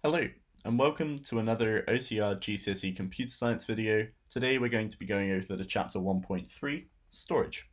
Hello, and welcome to another OCR GCSE Computer Science video. Today we're going to be going over the chapter 1.3, storage.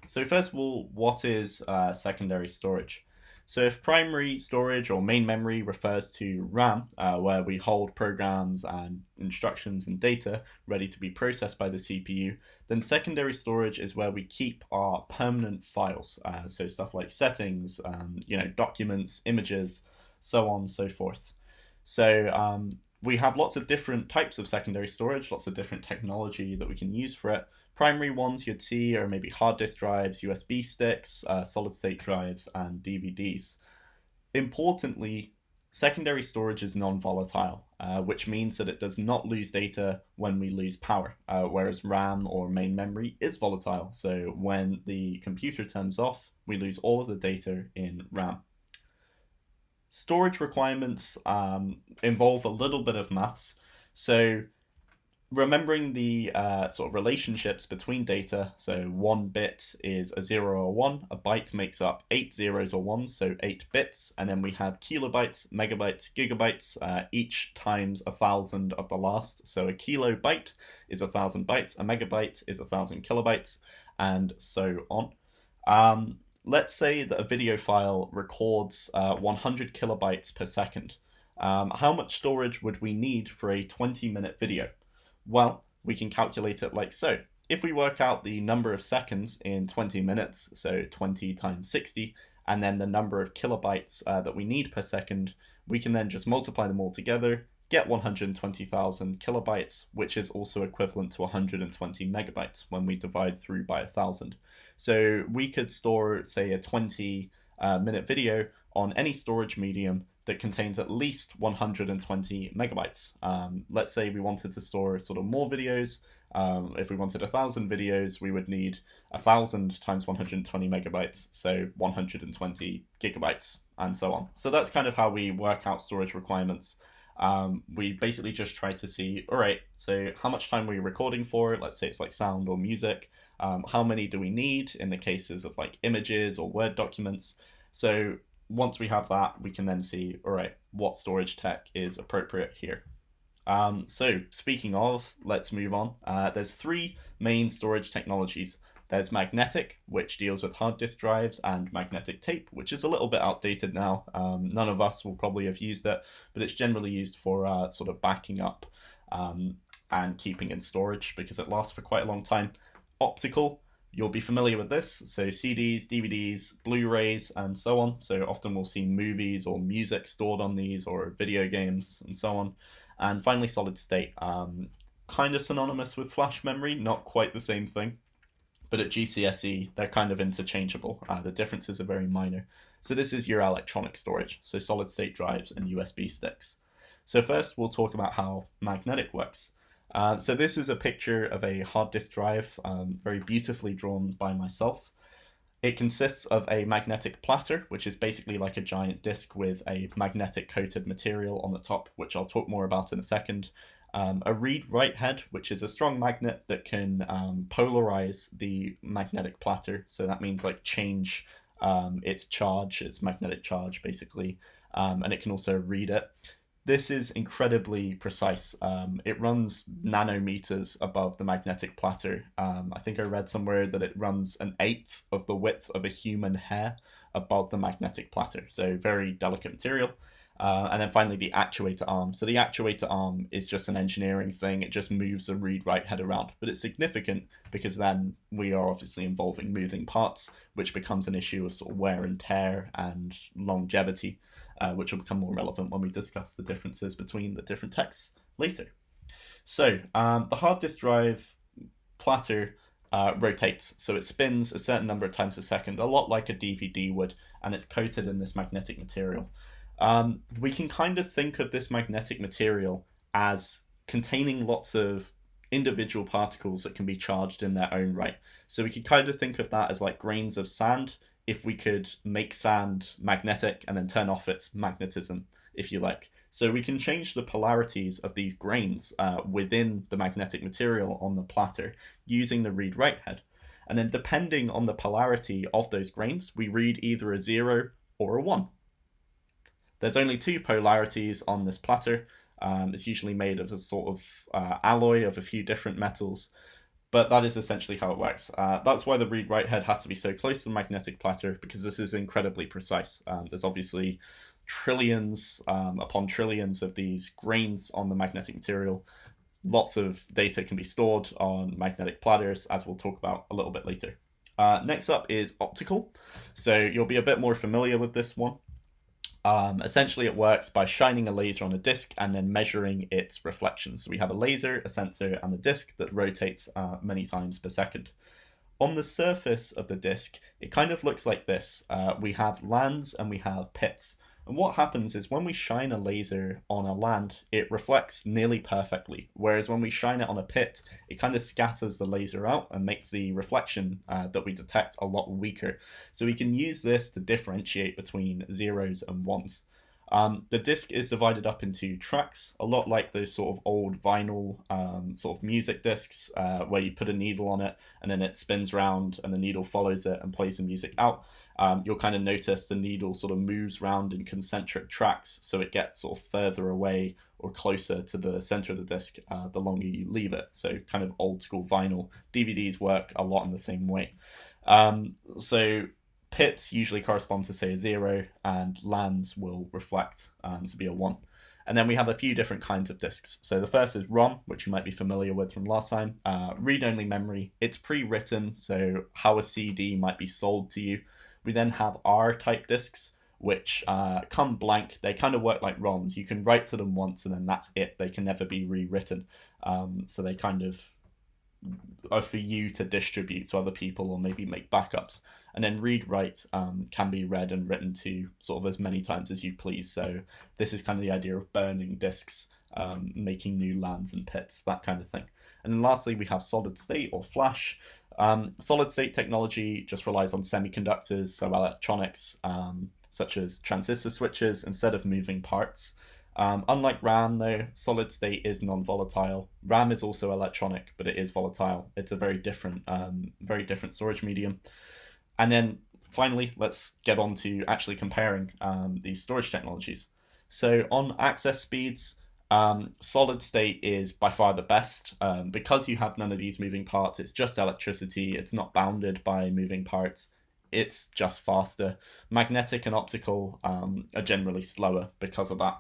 So first of all, what is secondary storage? So if primary storage or main memory refers to RAM, where we hold programs and instructions and data ready to be processed by the CPU, then secondary storage is where we keep our permanent files. So stuff like settings, documents, images, so on and so forth. So we have lots of different types of secondary storage, lots of different technology that we can use for it. Primary ones you'd see are maybe hard disk drives, USB sticks, solid state drives, and DVDs. Importantly, secondary storage is non-volatile, which means that it does not lose data when we lose power, whereas RAM or main memory is volatile. So when the computer turns off, we lose all of the data in RAM. Storage requirements involve a little bit of maths. So remembering the sort of relationships between data, so 1 bit is a 0 or 1, a byte makes up 8 zeros or 1s, so 8 bits, and then we have kilobytes, megabytes, gigabytes, each times 1,000 of the last. So a kilobyte is 1,000 bytes, a megabyte is 1,000 kilobytes, and so on. Let's say that a video file records 100 kilobytes per second. How much storage would we need for a 20-minute video? Well, we can calculate it like so. If we work out the number of seconds in 20 minutes, so 20 times 60, and then the number of kilobytes that we need per second, we can then just multiply them all together, get 120,000 kilobytes, which is also equivalent to 120 megabytes when we divide through by 1,000. So we could store, say, a 20-minute video on any storage medium that contains at least 120 megabytes. Let's say we wanted to store sort of more videos. If we wanted 1,000 videos, we would need 1,000 times 120 megabytes, so 120 gigabytes, and so on. So that's kind of how we work out storage requirements. We basically just try to see, all right, so how much time are we recording for? Let's say it's like sound or music. How many do we need in the cases of like images or Word documents? So once we have that, we can then see, all right, what storage tech is appropriate here. So speaking of, let's move on. There's 3 main storage technologies. There's magnetic, which deals with hard disk drives, and magnetic tape, which is a little bit outdated now. None of us will probably have used it, but it's generally used for sort of backing up and keeping in storage because it lasts for quite a long time. Optical, you'll be familiar with this, so CDs, DVDs, Blu-rays, and so on. So often we'll see movies or music stored on these, or video games, and so on. And finally, solid state, kind of synonymous with flash memory, not quite the same thing. But at GCSE, they're kind of interchangeable. The differences are very minor. So this is your electronic storage, so solid state drives and USB sticks. So first, we'll talk about how magnetic works. So this is a picture of a hard disk drive, very beautifully drawn by myself. It consists of a magnetic platter, which is basically like a giant disk with a magnetic coated material on the top, which I'll talk more about in a second. A read-write head, which is a strong magnet that can polarize the magnetic platter. So that means like change its charge, its magnetic charge, basically. And it can also read it. This is incredibly precise. It runs nanometers above the magnetic platter. I think I read somewhere that it runs 1/8 of the width of a human hair above the magnetic platter. So very delicate material. And then finally the actuator arm. So the actuator arm is just an engineering thing. It just moves the read-write head around. But it's significant because then we are obviously involving moving parts, which becomes an issue of sort of wear and tear and longevity. Which will become more relevant when we discuss the differences between the different texts later. So the hard disk drive platter rotates, so it spins a certain number of times a second, a lot like a DVD would, and it's coated in this magnetic material. We can kind of think of this magnetic material as containing lots of individual particles that can be charged in their own right. So we could kind of think of that as like grains of sand, if we could make sand magnetic and then turn off its magnetism, if you like. So we can change the polarities of these grains within the magnetic material on the platter using the read-write head. And then depending on the polarity of those grains, we read either a 0 or a 1. There's only two polarities on this platter. It's usually made of a sort of alloy of a few different metals, but that is essentially how it works. That's why the read-write head has to be so close to the magnetic platter, because this is incredibly precise. There's obviously trillions upon trillions of these grains on the magnetic material. Lots of data can be stored on magnetic platters, as we'll talk about a little bit later. Next up is optical. So you'll be a bit more familiar with this one. Essentially, it works by shining a laser on a disk and then measuring its reflection. So we have a laser, a sensor, and a disk that rotates many times per second. On the surface of the disk, it kind of looks like this. We have lands and we have pits. And what happens is when we shine a laser on a land, it reflects nearly perfectly. Whereas when we shine it on a pit, it kind of scatters the laser out and makes the reflection that we detect a lot weaker. So we can use this to differentiate between zeros and ones. The disc is divided up into tracks, a lot like those sort of old vinyl sort of music discs where you put a needle on it and then it spins round and the needle follows it and plays the music out. You'll kind of notice the needle sort of moves round in concentric tracks, so it gets sort of further away or closer to the center of the disc the longer you leave it. So kind of old school vinyl. DVDs work a lot in the same way. So pits usually correspond to, say, a 0, and lands will reflect to be a 1. And then we have a few different kinds of disks. So the first is ROM, which you might be familiar with from last time. Read-only memory. It's pre-written, so how a CD might be sold to you. We then have R-type disks, which come blank. They kind of work like ROMs. You can write to them once, and then that's it. They can never be rewritten. So they kind of are for you to distribute to other people or maybe make backups. And then read-write can be read and written to sort of as many times as you please. So this is kind of the idea of burning disks, making new lands and pits, that kind of thing. And then lastly, we have solid state or flash. Solid state technology just relies on semiconductors, so electronics, such as transistor switches, instead of moving parts. Unlike RAM, though, solid state is non-volatile. RAM is also electronic, but it is volatile. It's a very different storage medium. And then finally, let's get on to actually comparing these storage technologies. So on access speeds, solid state is by far the best because you have none of these moving parts. It's just electricity. It's not bounded by moving parts. It's just faster. Magnetic and optical are generally slower because of that.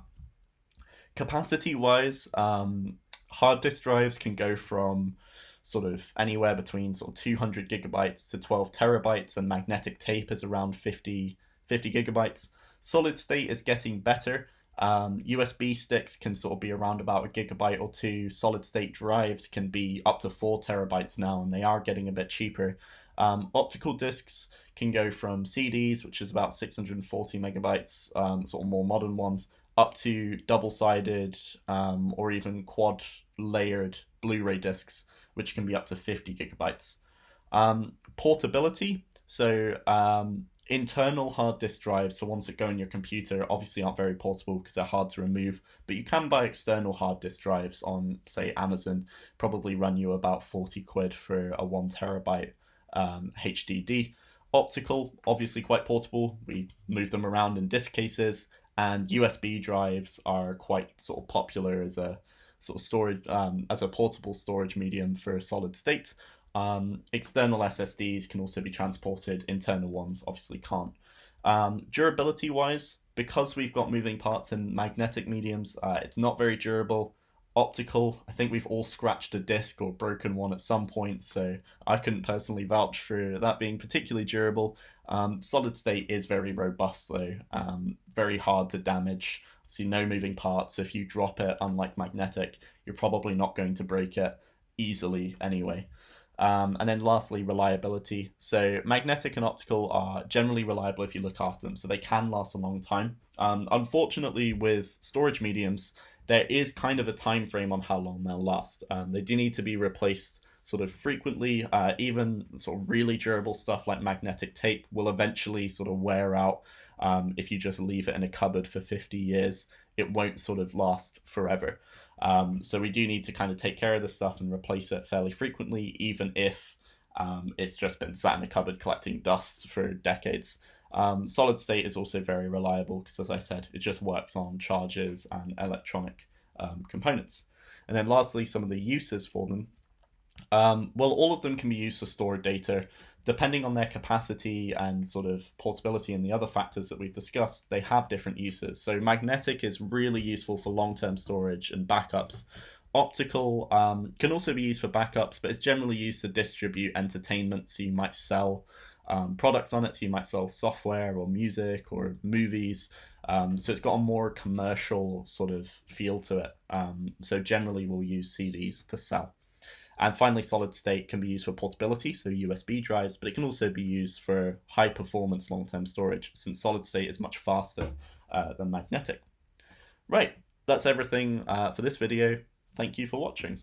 Capacity-wise, hard disk drives can go from sort of anywhere between sort of 200 gigabytes to 12 terabytes, and magnetic tape is around 50 gigabytes. Solid state is getting better. USB sticks can sort of be around about a gigabyte or two. Solid state drives can be up to 4 terabytes now, and they are getting a bit cheaper. Optical discs can go from CDs, which is about 640 megabytes, sort of more modern ones, up to double-sided or even quad-layered Blu-ray discs, which can be up to 50 gigabytes. Portability, so internal hard disk drives, so ones that go in your computer, obviously aren't very portable because they're hard to remove, but you can buy external hard disk drives on, say, Amazon, probably run you about 40 quid for a 1 terabyte HDD. Optical, obviously quite portable. We move them around in disk cases, and USB drives are quite sort of popular as a sort of storage, as a portable storage medium for solid state. External SSDs can also be transported. Internal ones obviously can't. Durability wise, because we've got moving parts in magnetic mediums, it's not very durable. Optical, I think we've all scratched a disc or broken one at some point, so I couldn't personally vouch for that being particularly durable. Solid state is very robust though, very hard to damage. So no moving parts. If you drop it, unlike magnetic, you're probably not going to break it easily anyway. And then lastly, reliability. So magnetic and optical are generally reliable if you look after them, so they can last a long time. Unfortunately, with storage mediums, there is kind of a time frame on how long they'll last. They do need to be replaced sort of frequently. Even sort of really durable stuff like magnetic tape will eventually sort of wear out. If you just leave it in a cupboard for 50 years, it won't sort of last forever. So we do need to kind of take care of this stuff and replace it fairly frequently, even if it's just been sat in a cupboard collecting dust for decades. Solid state is also very reliable because, as I said, it just works on charges and electronic components. And then lastly, some of the uses for them. Well, all of them can be used to store data. Depending on their capacity and sort of portability and the other factors that we've discussed, they have different uses. So magnetic is really useful for long-term storage and backups. Optical can also be used for backups, but it's generally used to distribute entertainment. So you might sell products on it. So you might sell software or music or movies. So it's got a more commercial sort of feel to it. So generally, we'll use CDs to sell. And finally, solid state can be used for portability, so USB drives, but it can also be used for high performance long term storage, since solid state is much faster than magnetic. Right, that's everything for this video. Thank you for watching.